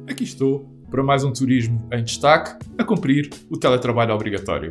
Aqui estou para mais um turismo em destaque, a cumprir o teletrabalho obrigatório.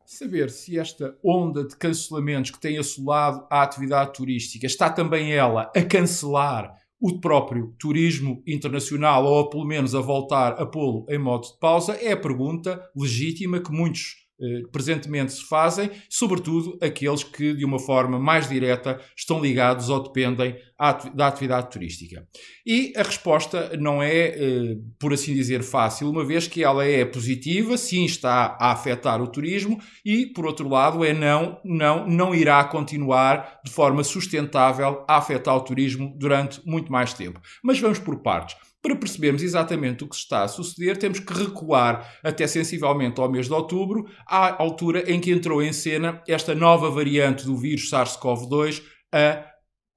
Saber se esta onda de cancelamentos que tem assolado a atividade turística está também ela a cancelar o próprio turismo internacional ou pelo menos a voltar a pô-lo em modo de pausa é a pergunta legítima que muitos presentemente se fazem, sobretudo aqueles que de uma forma mais direta estão ligados ou dependem da atividade turística. E a resposta não é, por assim dizer, fácil, uma vez que ela é positiva, sim, está a afetar o turismo e, por outro lado, não irá continuar de forma sustentável a afetar o turismo durante muito mais tempo. Mas vamos por partes. Para percebermos exatamente o que está a suceder, temos que recuar até sensivelmente ao mês de outubro, à altura em que entrou em cena esta nova variante do vírus SARS-CoV-2, a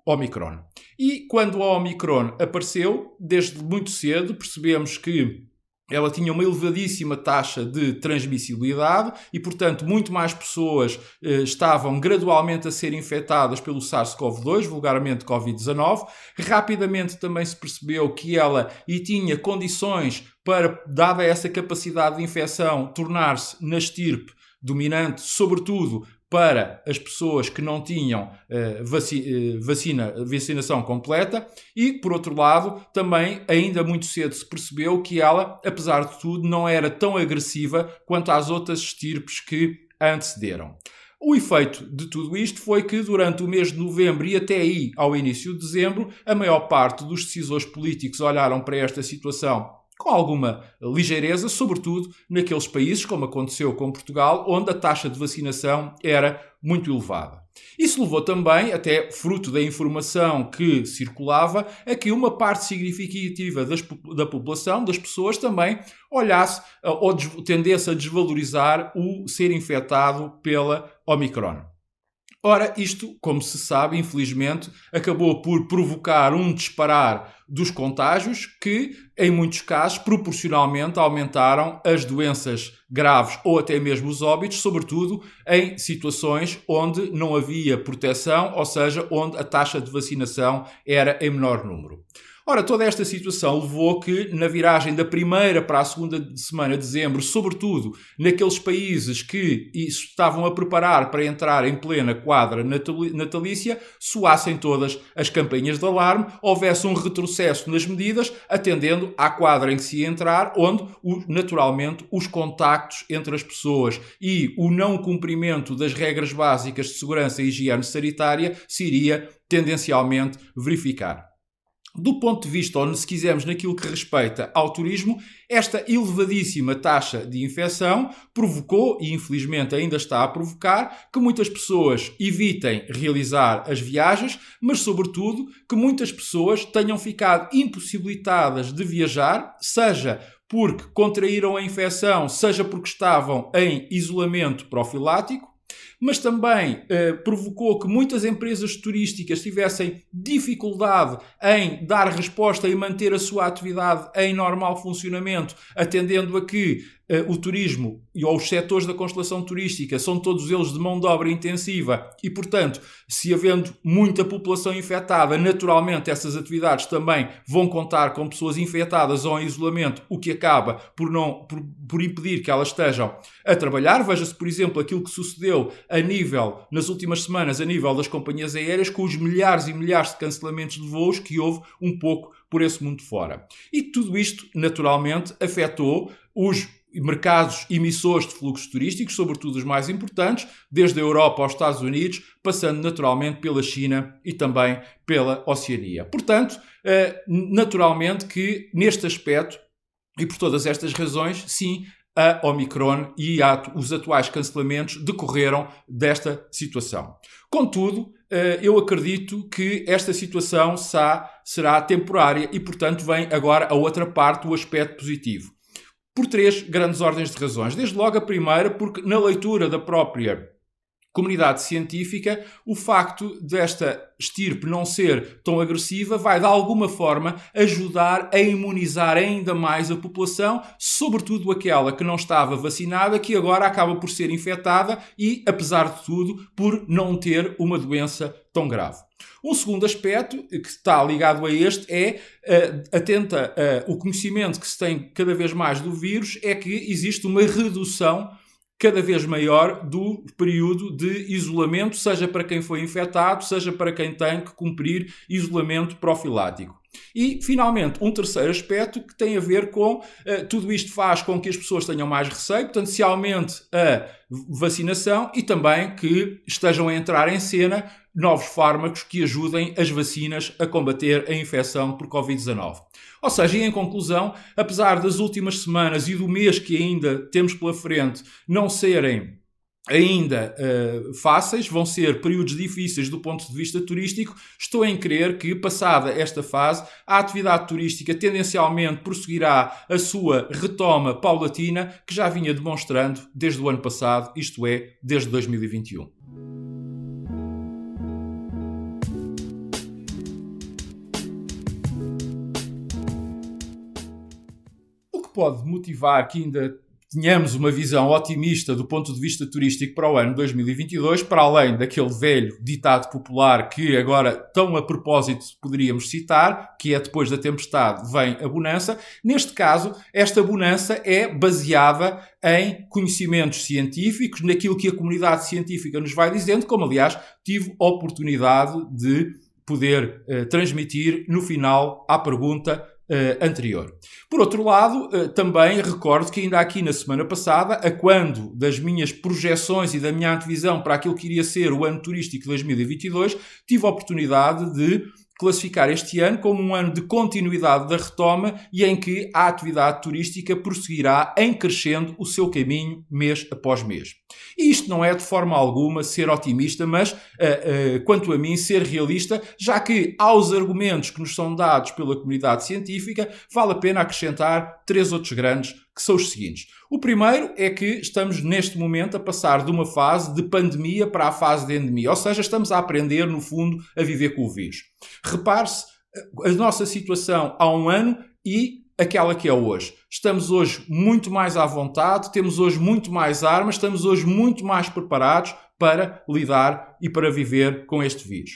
Omicron. E quando a Omicron apareceu, desde muito cedo, percebemos que ela tinha uma elevadíssima taxa de transmissibilidade e, portanto, muito mais pessoas estavam gradualmente a ser infectadas pelo SARS-CoV-2, vulgarmente Covid-19. Rapidamente também se percebeu que ela tinha condições para, dada essa capacidade de infecção, tornar-se na estirpe dominante, sobretudo para as pessoas que não tinham vacinação completa e, por outro lado, também ainda muito cedo se percebeu que ela, apesar de tudo, não era tão agressiva quanto às outras estirpes que a antecederam. O efeito de tudo isto foi que durante o mês de novembro e até aí ao início de dezembro, a maior parte dos decisores políticos olharam para esta situação com alguma ligeireza, sobretudo naqueles países, como aconteceu com Portugal, onde a taxa de vacinação era muito elevada. Isso levou também, até fruto da informação que circulava, a que uma parte significativa da população, das pessoas, também olhasse ou tendesse a desvalorizar o ser infectado pela Omicron. Ora, isto, como se sabe, infelizmente, acabou por provocar um disparar dos contágios que, em muitos casos, proporcionalmente aumentaram as doenças graves ou até mesmo os óbitos, sobretudo em situações onde não havia proteção, ou seja, onde a taxa de vacinação era em menor número. Ora, toda esta situação levou que, na viragem da primeira para a segunda semana de dezembro, sobretudo naqueles países que estavam a preparar para entrar em plena quadra natalícia, soassem todas as campainhas de alarme, houvesse um retrocesso nas medidas, atendendo à quadra em que se ia entrar, onde, naturalmente, os contactos entre as pessoas e o não cumprimento das regras básicas de segurança e higiene sanitária se iria tendencialmente verificar. Do ponto de vista, ou se quisermos, naquilo que respeita ao turismo, esta elevadíssima taxa de infecção provocou, e infelizmente ainda está a provocar, que muitas pessoas evitem realizar as viagens, mas sobretudo que muitas pessoas tenham ficado impossibilitadas de viajar, seja porque contraíram a infecção, seja porque estavam em isolamento profilático, mas também provocou que muitas empresas turísticas tivessem dificuldade em dar resposta e manter a sua atividade em normal funcionamento, atendendo a que o turismo ou os setores da constelação turística são todos eles de mão de obra intensiva e, portanto, se havendo muita população infectada, naturalmente essas atividades também vão contar com pessoas infectadas ou em isolamento, o que acaba por impedir que elas estejam a trabalhar. Veja-se, por exemplo, aquilo que sucedeu nas últimas semanas a nível das companhias aéreas, com os milhares e milhares de cancelamentos de voos que houve um pouco por esse mundo fora. E tudo isto, naturalmente, afetou os mercados emissores de fluxos turísticos, sobretudo os mais importantes, desde a Europa aos Estados Unidos, passando naturalmente pela China e também pela Oceania. Portanto, naturalmente que neste aspecto, e por todas estas razões, sim, a Omicron e os atuais cancelamentos decorreram desta situação. Contudo, eu acredito que esta situação será temporária e, portanto, vem agora a outra parte, o aspecto positivo. Por três grandes ordens de razões. Desde logo a primeira, porque na leitura da própria comunidade científica, o facto desta estirpe não ser tão agressiva vai, de alguma forma, ajudar a imunizar ainda mais a população, sobretudo aquela que não estava vacinada, que agora acaba por ser infectada e, apesar de tudo, por não ter uma doença tão grave. Um segundo aspecto que está ligado a este é, atenta o conhecimento que se tem cada vez mais do vírus, é que existe uma redução cada vez maior do período de isolamento, seja para quem foi infectado, seja para quem tem que cumprir isolamento profilático. E, finalmente, um terceiro aspecto que tem a ver com tudo isto faz com que as pessoas tenham mais receio, portanto, se aumente a vacinação e também que estejam a entrar em cena novos fármacos que ajudem as vacinas a combater a infecção por Covid-19. Ou seja, e em conclusão, apesar das últimas semanas e do mês que ainda temos pela frente não serem ainda fáceis, vão ser períodos difíceis do ponto de vista turístico, estou em crer que, passada esta fase, a atividade turística tendencialmente prosseguirá a sua retoma paulatina, que já vinha demonstrando desde o ano passado, isto é, desde 2021. O que pode motivar que ainda tenhamos uma visão otimista do ponto de vista turístico para o ano 2022, para além daquele velho ditado popular que agora, tão a propósito, poderíamos citar, que é depois da tempestade vem a bonança. Neste caso, esta bonança é baseada em conhecimentos científicos, naquilo que a comunidade científica nos vai dizendo, como aliás tive a oportunidade de poder transmitir no final à pergunta anterior. Por outro lado, também recordo que ainda aqui na semana passada, a quando das minhas projeções e da minha antevisão para aquilo que iria ser o ano turístico de 2022, tive a oportunidade de classificar este ano como um ano de continuidade da retoma e em que a atividade turística prosseguirá em crescendo o seu caminho mês após mês. E isto não é de forma alguma ser otimista, mas, quanto a mim, ser realista, já que aos argumentos que nos são dados pela comunidade científica, vale a pena acrescentar 3 outros grandes, que são os seguintes. O primeiro é que estamos neste momento a passar de uma fase de pandemia para a fase de endemia, ou seja, estamos a aprender, no fundo, a viver com o vírus. Repare-se a nossa situação há um ano e aquela que é hoje. Estamos hoje muito mais à vontade, temos hoje muito mais armas, estamos hoje muito mais preparados para lidar e para viver com este vírus.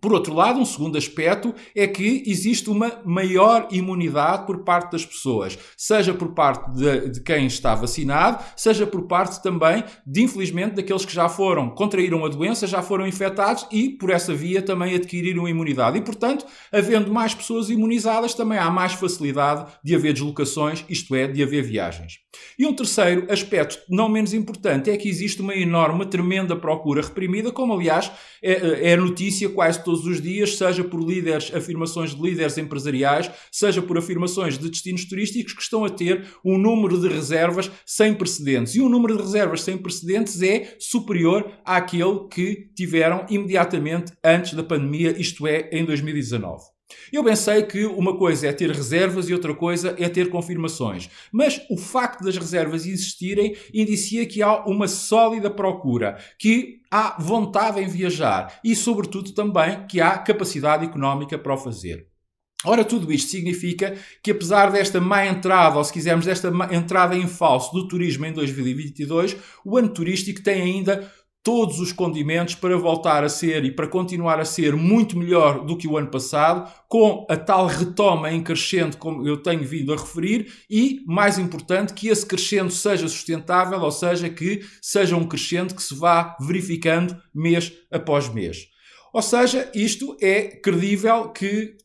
Por outro lado, um segundo aspecto é que existe uma maior imunidade por parte das pessoas, seja por parte de quem está vacinado, seja por parte também infelizmente, daqueles que já contraíram a doença, já foram infectados e, por essa via, também adquiriram imunidade. E, portanto, havendo mais pessoas imunizadas, também há mais facilidade de haver deslocações, isto é, de haver viagens. E um terceiro aspecto, não menos importante, é que existe uma enorme, tremenda procura reprimida, como, aliás, é notícia quase todos os dias, seja por afirmações de líderes empresariais, seja por afirmações de destinos turísticos que estão a ter um número de reservas sem precedentes. E o número de reservas sem precedentes é superior àquele que tiveram imediatamente antes da pandemia, isto é, em 2019. Eu bem sei que uma coisa é ter reservas e outra coisa é ter confirmações, mas o facto das reservas existirem indicia que há uma sólida procura, que há vontade em viajar e, sobretudo, também que há capacidade económica para o fazer. Ora, tudo isto significa que, apesar desta má entrada, ou se quisermos, desta entrada em falso do turismo em 2022, o ano turístico tem ainda todos os condimentos para voltar a ser e para continuar a ser muito melhor do que o ano passado, com a tal retoma em crescente, como eu tenho vindo a referir, e, mais importante, que esse crescendo seja sustentável, ou seja, que seja um crescente que se vá verificando mês após mês. Ou seja, isto é credível que,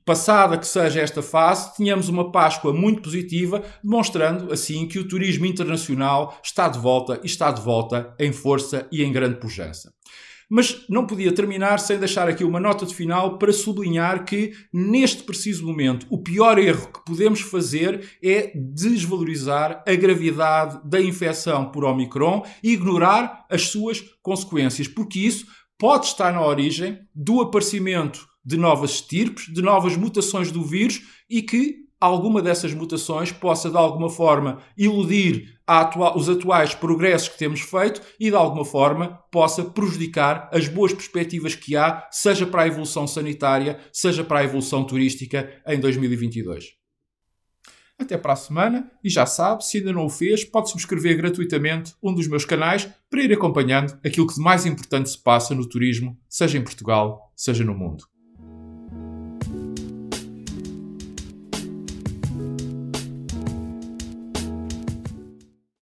passada que seja esta fase, tenhamos uma Páscoa muito positiva, demonstrando assim que o turismo internacional está de volta e está de volta em força e em grande pujança. Mas não podia terminar sem deixar aqui uma nota de final para sublinhar que, neste preciso momento, o pior erro que podemos fazer é desvalorizar a gravidade da infecção por Omicron e ignorar as suas consequências, porque isso pode estar na origem do aparecimento de novas estirpes, de novas mutações do vírus e que alguma dessas mutações possa de alguma forma iludir os atuais progressos que temos feito e de alguma forma possa prejudicar as boas perspectivas que há, seja para a evolução sanitária, seja para a evolução turística em 2022. Até para a semana e já sabe, se ainda não o fez, pode subscrever gratuitamente um dos meus canais para ir acompanhando aquilo que de mais importante se passa no turismo, seja em Portugal, seja no mundo.